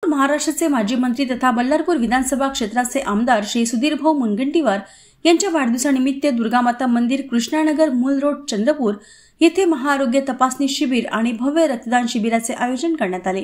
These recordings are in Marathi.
महाराष्ट्राचे माजी मंत्री तथा बल्लारपूर विधानसभा क्षेत्राचे आमदार श्री सुधीरभाऊ मुनगंटीवार यांच्या वाढदिवसानिमित्त दुर्गामाता मंदिर कृष्णानगर मूल रोड चंद्रपूर येथे महाआरोग्य तपासणी शिबिर आणि भव्य रक्तदान शिबिराचे आयोजन करण्यात आले।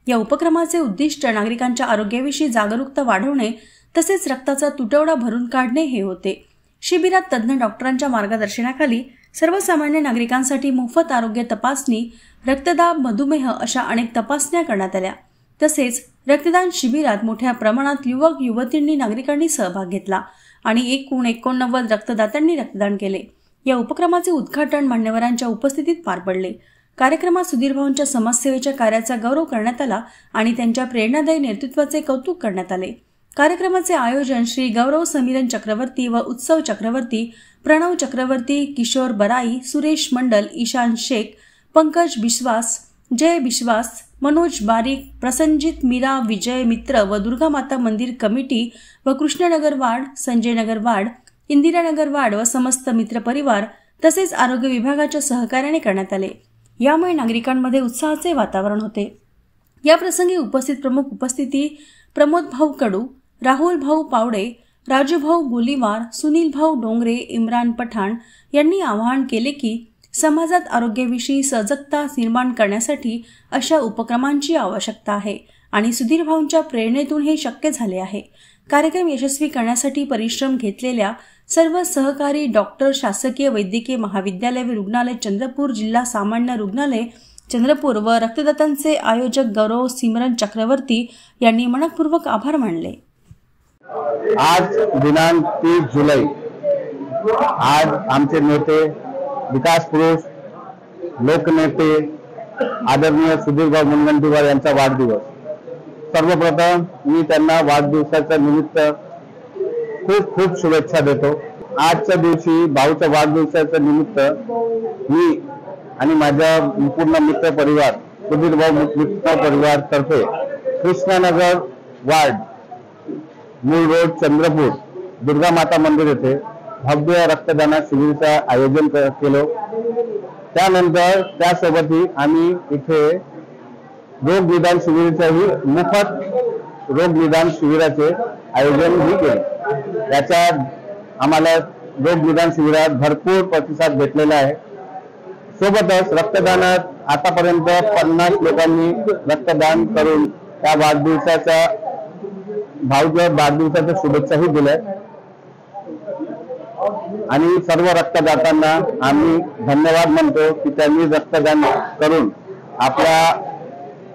या उपक्रमाचे उद्दिष्ट नागरिकांच्या आरोग्याविषयी जागरूकता वाढवणे तसेच रक्ताचा तुटवडा भरून काढणे हे होते। शिबिरात तज्ञ डॉक्टरांच्या मार्गदर्शनाखाली सर्वसामान्य नागरिकांसाठी मोफत आरोग्य तपासणी, रक्तदाब, मधुमेह अशा अनेक तपासण्या करण्यात आल्या। तसेच रक्तदान शिबिरात मोठ्या प्रमाणात युवक युवतींनी नागरिकांनी सहभाग घेतला आणि एकूण 89 रक्तदात्यांनी रक्तदान केले। या उपक्रमाचे उद्घाटन मान्यवरांच्या उपस्थितीत पार पडले। कार्यक्रमात सुधीरभाऊंच्या समाजसेवेच्या कार्याचा गौरव करण्यात आला आणि त्यांच्या प्रेरणादायी नेतृत्वाचे कौतुक करण्यात आले। कार्यक्रमाचे आयोजन श्री गौरव समीरन चक्रवर्ती व उत्सव चक्रवर्ती, प्रणव चक्रवर्ती, किशोर बराई, सुरेश मंडल, ईशान शेख, पंकज बिश्वास, जय बिश्वास, मनोज बारीक, प्रसंजित मीरा, विजय मित्र व दुर्गामाता मंदिर कमिटी व Krishnanagar ward, Sanjay Nagar ward, Indiranagar ward व समस्त मित्र परिवार तसेच आरोग्य विभागाच्या सहकार्याने करण्यात आले। यामुळे नागरिकांमध्ये उत्साहाचे वातावरण होते। या प्रसंगी उपस्थित प्रमुख उपस्थिती प्रमोद भाऊ कडू, राहुल भाऊ पावडे, राजू भाऊ बोलीवार, सुनील भाऊ डोंगरे, इम्रान पठाण यांनी आवाहन केले की समाजात आरोग्याविषयी सजगता निर्माण करण्यासाठी अशा उपक्रमांची आवश्यकता आहे आणि सुधीर भाऊंच्या प्रेरणेतून हे शक्य झाले आहे। कार्यक्रम यशस्वी करण्यासाठी परिश्रम घेतलेल्या सर्व सहकारी डॉक्टर, शासकीय वैद्यकीय महाविद्यालय व रुग्णालय चंद्रपूर, जिल्हा सामान्य रुग्णालय चंद्रपूर व रक्तदातांचे आयोजक गौरव सिमरन चक्रवर्ती यांनी मनपूर्वक आभार मानले। आज दिनांक 30 जुलै आज आमचे नेते, विकास पुरुष, लोकनेते आदरणीय सुधीरभाऊ मुनगंटीवार यांचा वाढदिवस। सर्वप्रथम मी त्यांना वाढदिवसाच्या निमित्त खूप खूप शुभेच्छा देतो। आजच्या दिवशी भाऊच्या वाढदिवसाच्या निमित्त मी आणि माझ्या पूर्ण मित्र परिवार सुधीरभाऊ मित्र परिवार तर्फे कृष्णनगर वार्ड, मूल रोड चंद्रपूर, दुर्गामाता मंदिर येथे भव्य रक्तदान शिबिराचे आयोजन केले। त्यानंतर त्यासोबतही आम्ही इथे रोग निदान शिबिराचेही मोफत रोग निदान शिबिराचे आयोजन केले। याच्यात आम्हाला रोग निदान शिबिरात भरपूर प्रतिसाद भेटलेला आहे। सोबतच रक्तदानात आतापर्यंत 50 लोकांनी रक्तदान करून त्या वाढदिवसाच्या भाऊच्या वाढदिवसाच्या शुभेच्छाही दिल्या आणि सर्व रक्तदात्यांना आम्ही धन्यवाद म्हणतो की त्यांनी रक्तदान करून आपल्या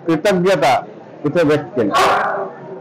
कृतज्ञता इथे व्यक्त केली।